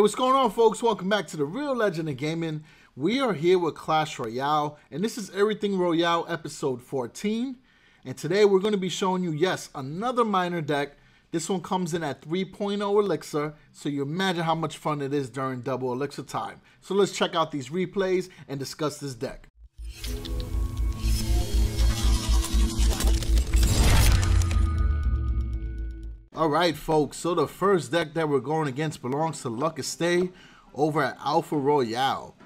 what's going on, folks? Welcome back to the Real Legend of Gaming. We are here with Clash Royale, and this is Everything Royale episode 14. And today we're going to be showing you, yes, another miner deck. This one comes in at 3.0 elixir, so you imagine how much fun it is during double elixir time. So let's check out these replays and discuss this deck. Alright folks, so the first deck that we're going against belongs to Luck Stay over at Alpha Royale.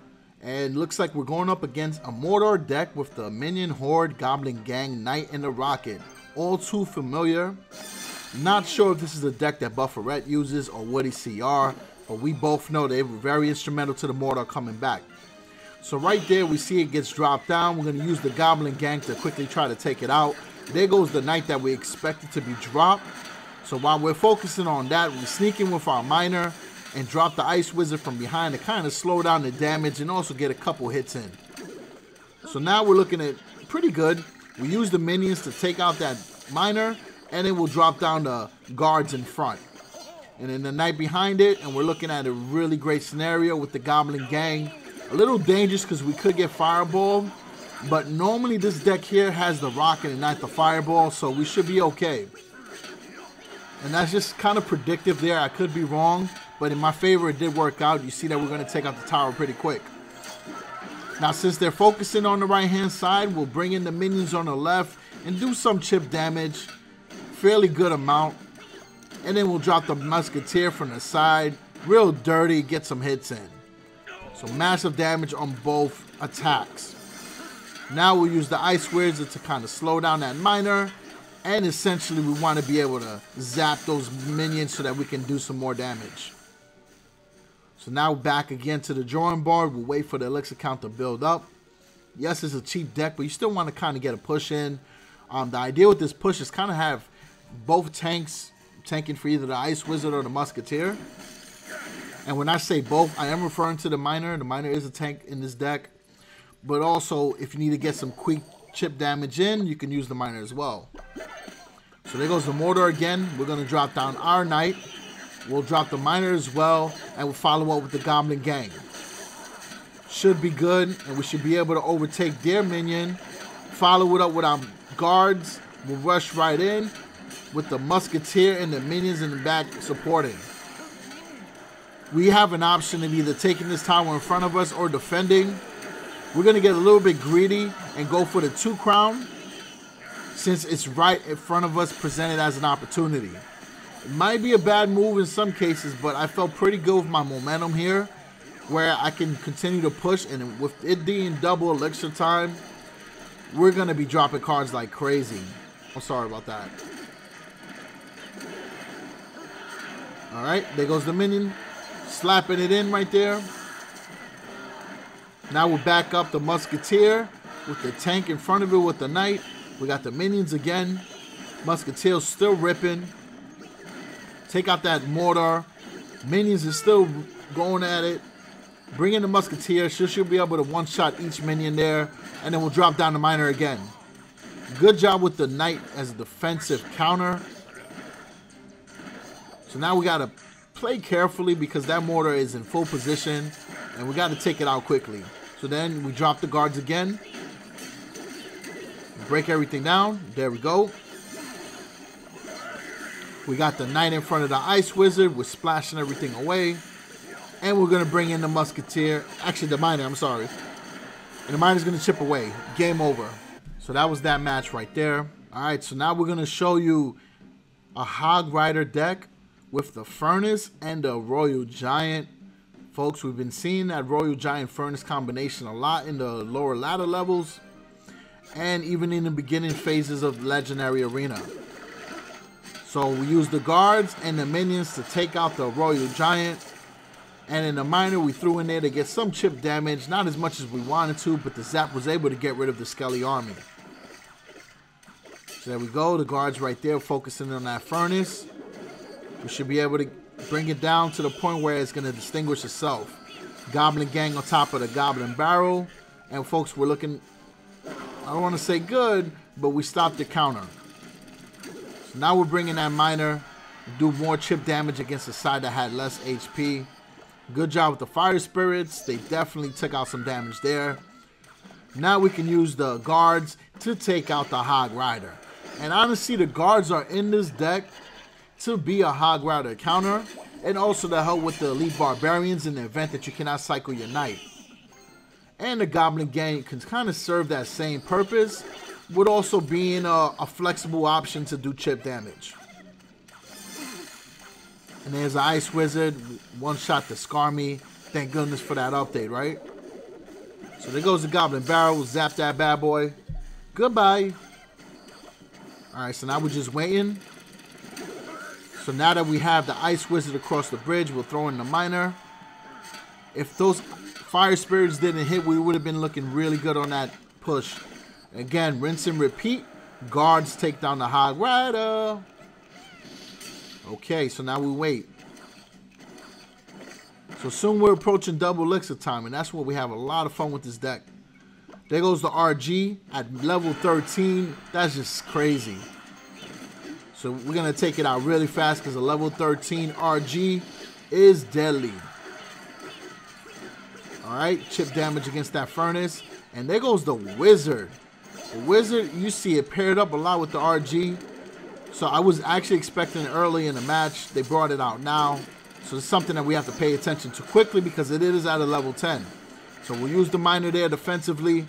And looks like we're going up against a Mortar deck with the Minion Horde, Goblin Gang, Knight, and the Rocket. All too familiar. Not sure if this is a deck that Bufferette uses or Woody CR, but we both know they were very instrumental to the Mortar coming back. So right there we see it gets dropped down. We're going to use the Goblin Gang to quickly try to take it out. There goes the Knight that we expected to be dropped. So while we're focusing on that, we sneak in with our miner and drop the Ice Wizard from behind to kind of slow down the damage and also get a couple hits in. So now we're looking at pretty good. We use the minions to take out that miner, and then we'll drop down the guards in front. And then the Knight behind it, and we're looking at a really great scenario with the Goblin Gang. A little dangerous because we could get Fireball, but normally this deck here has the Rocket and not the Fireball, so we should be okay. And that's just kind of predictive there. I could be wrong, but in my favor, it did work out. You see that we're going to take out the tower pretty quick. Now, since they're focusing on the right-hand side, we'll bring in the minions on the left and do some chip damage. Fairly good amount. And then we'll drop the Musketeer from the side. Real dirty, get some hits in. So massive damage on both attacks. Now we'll use the Ice Wizard to kind of slow down that miner. And essentially, we want to be able to zap those minions so that we can do some more damage. So now back again to the drawing board. We'll wait for the elixir count to build up. Yes, it's a cheap deck, but you still want to kind of get a push in. The idea with this push is kind of have both tanks tanking for either the Ice Wizard or the Musketeer. And when I say both, I am referring to the miner. The miner is a tank in this deck. But also, if you need to get some quick chip damage in, you can use the miner as well. So there goes the Mortar again. We're going to drop down our Knight. We'll drop the miner as well, and we'll follow up with the Goblin Gang. Should be good, and we should be able to overtake their minion. Follow it up with our guards. We'll rush right in with the Musketeer and the minions in the back supporting. We have an option of either taking this tower in front of us or defending. We're going to get a little bit greedy and go for the 2 crown since it's right in front of us, presented as an opportunity. It might be a bad move in some cases, but I felt pretty good with my momentum here where I can continue to push, and with it being double elixir time, we're going to be dropping cards like crazy. I'm sorry about that. Alright, there goes the minion. Slapping it in right there. Now we'll back up the Musketeer with the tank in front of it with the Knight. We got the minions again. Musketeer still ripping. Take out that Mortar. Minions is still going at it. Bring in the Musketeer. She'll be able to one-shot each minion there. And then we'll drop down the miner again. Good job with the Knight as a defensive counter. So now we got to play carefully because that Mortar is in full position. And we got to take it out quickly. So then we drop the guards again. Break everything down. There we go. We got the Knight in front of the Ice Wizard. We're splashing everything away. And we're going to bring in the Musketeer. Actually, the miner, I'm sorry. And the miner's going to chip away. Game over. So that was that match right there. Alright, so now we're going to show you a Hog Rider deck with the Furnace and the Royal Giant. Folks, we've been seeing that Royal Giant Furnace combination a lot in the lower ladder levels and even in the beginning phases of Legendary Arena. So we use the guards and the minions to take out the Royal Giant, and in the miner we threw in there to get some chip damage, not as much as we wanted to, but the Zap was able to get rid of the Skelly army. So there we go, the guards right there focusing on that Furnace. We should be able to bring it down to the point where it's going to distinguish itself. Goblin Gang on top of the Goblin Barrel. And folks, we're looking, I don't want to say good, but we stopped the counter. So now we're bringing that miner, do more chip damage against the side that had less HP. Good job with the fire spirits. They definitely took out some damage there. Now we can use the guards to take out the Hog Rider. And honestly, the guards are in this deck to be a Hog Rider counter, and also to help with the elite barbarians in the event that you cannot cycle your knight. And the Goblin Gang can kind of serve that same purpose, with also being a flexible option to do chip damage. And there's the Ice Wizard, one shot to scar me. Thank goodness for that update, right? So there goes the Goblin Barrel, zap that bad boy. Goodbye. Alright, so now we're just waiting. So now that we have the Ice Wizard across the bridge, we'll throw in the Miner. If those fire spirits didn't hit, we would have been looking really good on that push. Again, rinse and repeat. Guards take down the Hog Rider. Okay, so now we wait. So soon we're approaching double elixir time, and that's where we have a lot of fun with this deck. There goes the RG at level 13. That's just crazy. So we're going to take it out really fast because the level 13 RG is deadly. Alright, chip damage against that furnace. And there goes the Wizard. The Wizard, you see it paired up a lot with the RG. So I was actually expecting it early in the match. They brought it out now. So it's something that we have to pay attention to quickly because it is at a level 10. So we'll use the Miner there defensively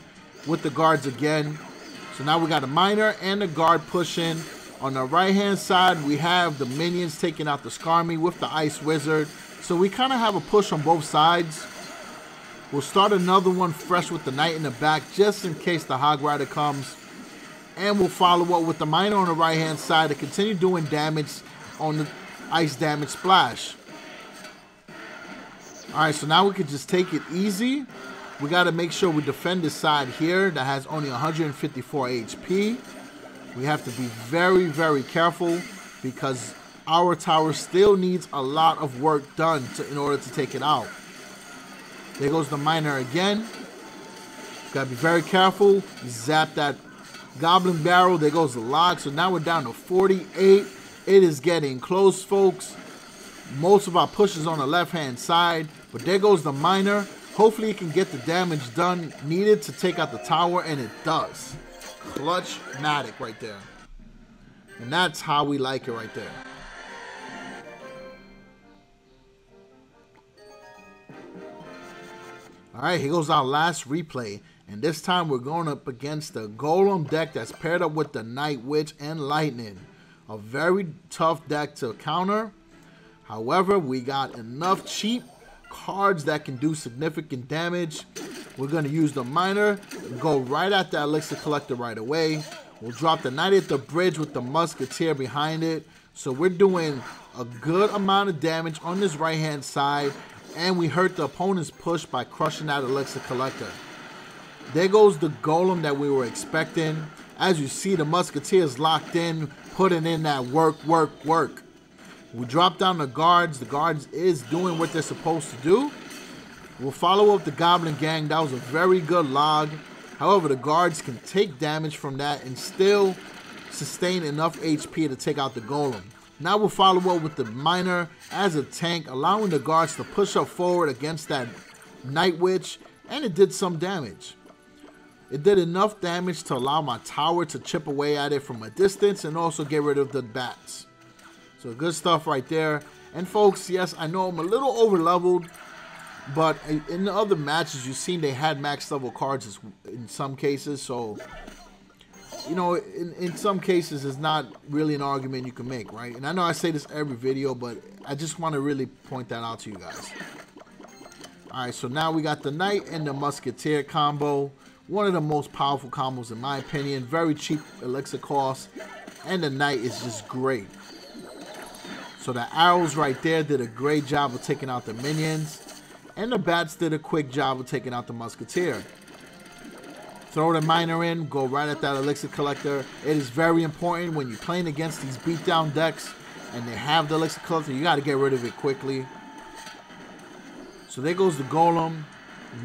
with the guards again. So now we got a Miner and the guard pushing. On the right hand side, we have the minions taking out the Skarmy with the Ice Wizard. So we kind of have a push on both sides. We'll start another one fresh with the Knight in the back just in case the Hog Rider comes. And we'll follow up with the Miner on the right hand side to continue doing damage on the ice damage splash. Alright, so now we can just take it easy. We got to make sure we defend this side here that has only 154 HP. We have to be very, very careful because our tower still needs a lot of work done in order to take it out. There goes the Miner again. Got to be very careful. Zap that Goblin Barrel. There goes the log. So now we're down to 48. It is getting close, folks. Most of our push is on the left-hand side. But there goes the Miner. Hopefully it can get the damage done needed to take out the tower, and it does. Clutch-matic right there. And that's how we like it right there. Alright, here goes our last replay. And this time we're going up against the Golem deck that's paired up with the Night Witch and Lightning. A very tough deck to counter. However, we got enough cheap cards that can do significant damage. We're going to use the Miner, go right at the Elixir Collector right away. We'll drop the Knight at the bridge with the Musketeer behind it. So we're doing a good amount of damage on this right hand side, and we hurt the opponent's push by crushing that Elixir Collector. There goes the Golem that we were expecting. As you see, the Musketeer is locked in, putting in that work. We drop down the guards. The guards is doing what they're supposed to do. We'll follow up the Goblin Gang. That was a very good log. However, the guards can take damage from that and still sustain enough HP to take out the Golem. Now we'll follow up with the Miner as a tank, allowing the guards to push up forward against that Night Witch, and it did some damage. It did enough damage to allow my tower to chip away at it from a distance and also get rid of the bats. So good stuff right there. And folks, yes, I know I'm a little over leveled, but in the other matches you've seen they had max level cards in some cases. So, you know, in some cases it's not really an argument you can make, right? And I know I say this every video, but I just want to really point that out to you guys. Alright, so now we got the Knight and the Musketeer combo. One of the most powerful combos in my opinion. Very cheap elixir cost. And the Knight is just great. So the arrows right there did a great job of taking out the minions. And the bats did a quick job of taking out the Musketeer. Throw the Miner in, go right at that Elixir Collector. It is very important when you're playing against these beatdown decks and they have the Elixir Collector, you got to get rid of it quickly. So there goes the Golem.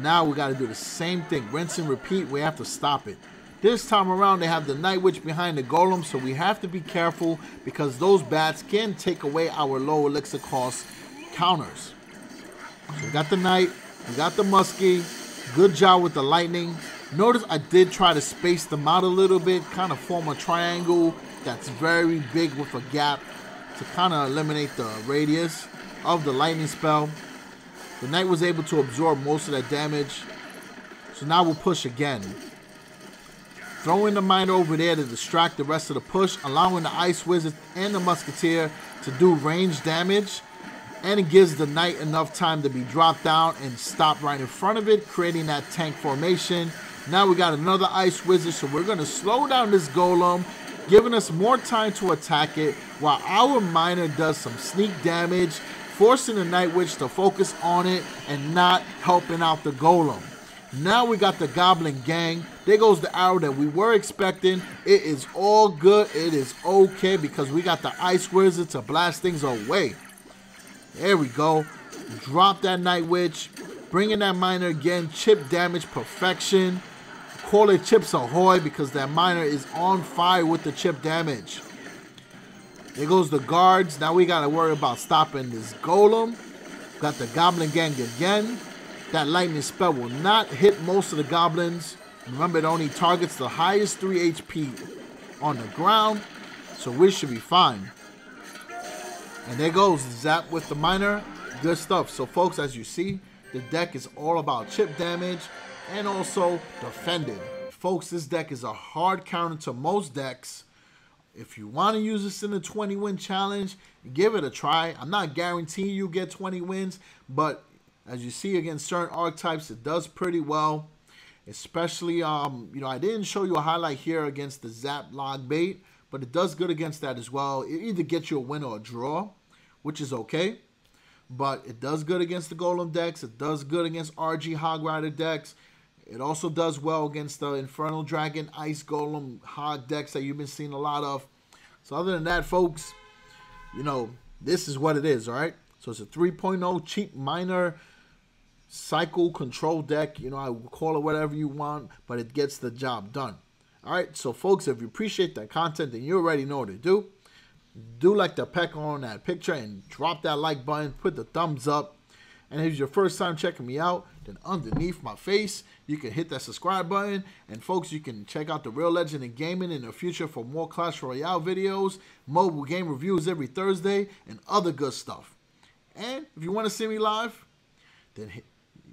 Now we got to do the same thing. Rinse and repeat. We have to stop it. This time around, they have the Night Witch behind the Golem, so we have to be careful because those bats can take away our low elixir cost counters. So we got the knight, we got the muskie. Good job with the lightning. Notice I did try to space them out a little bit, kind of form a triangle that's very big with a gap to kind of eliminate the radius of the lightning spell. The knight was able to absorb most of that damage. So now we'll push again. Throwing the miner over there to distract the rest of the push, allowing the ice wizard and the musketeer to do range damage. And it gives the knight enough time to be dropped down and stop right in front of it, creating that tank formation. Now we got another ice wizard, so we're going to slow down this golem, giving us more time to attack it, while our miner does some sneak damage, forcing the night witch to focus on it and not helping out the golem. Now we got the goblin gang. There goes the arrow that we were expecting. It is all good. It is okay because we got the ice wizard to blast things away. There we go. Drop that night witch. Bring in that miner again. Chip damage perfection. Call it Chips Ahoy because that miner is on fire with the chip damage. There goes the guards. Now we got to worry about stopping this golem. Got the goblin gang again. That lightning spell will not hit most of the goblins. Remember, it only targets the highest 3 HP on the ground. So we should be fine. And there goes Zap with the miner. Good stuff. So folks, as you see, the deck is all about chip damage and also defending. Folks, this deck is a hard counter to most decks. If you want to use this in the 20-win challenge, give it a try. I'm not guaranteeing you get 20 wins, but as you see against certain archetypes, it does pretty well. Especially, you know, I didn't show you a highlight here against the Zap log bait, but it does good against that as well. It either gets you a win or a draw, which is okay. But it does good against the Golem decks. It does good against RG Hog Rider decks. It also does well against the Infernal Dragon, Ice Golem, Hog decks that you've been seeing a lot of. So other than that, folks, you know, this is what it is, all right? So it's a 3.0 cheap miner cycle control deck. You know, I will call it whatever you want, but it gets the job done. All right, so folks, if you appreciate that content, then you already know what to do. Do like the peck on that picture and drop that like button, put the thumbs up. And if it's your first time checking me out, then underneath my face, you can hit that subscribe button. And folks, you can check out DaRealLegend in gaming in the future for more Clash Royale videos, mobile game reviews every Thursday, and other good stuff. And if you want to see me live, then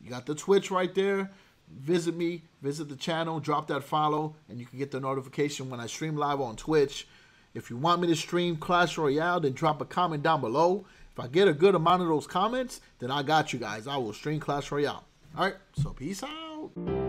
you got the Twitch right there. Visit me, visit the channel, drop that follow, and you can get the notification when I stream live on Twitch. If you want me to stream Clash Royale, then drop a comment down below. If I get a good amount of those comments, then I got you guys. I will stream Clash Royale. All right, so peace out.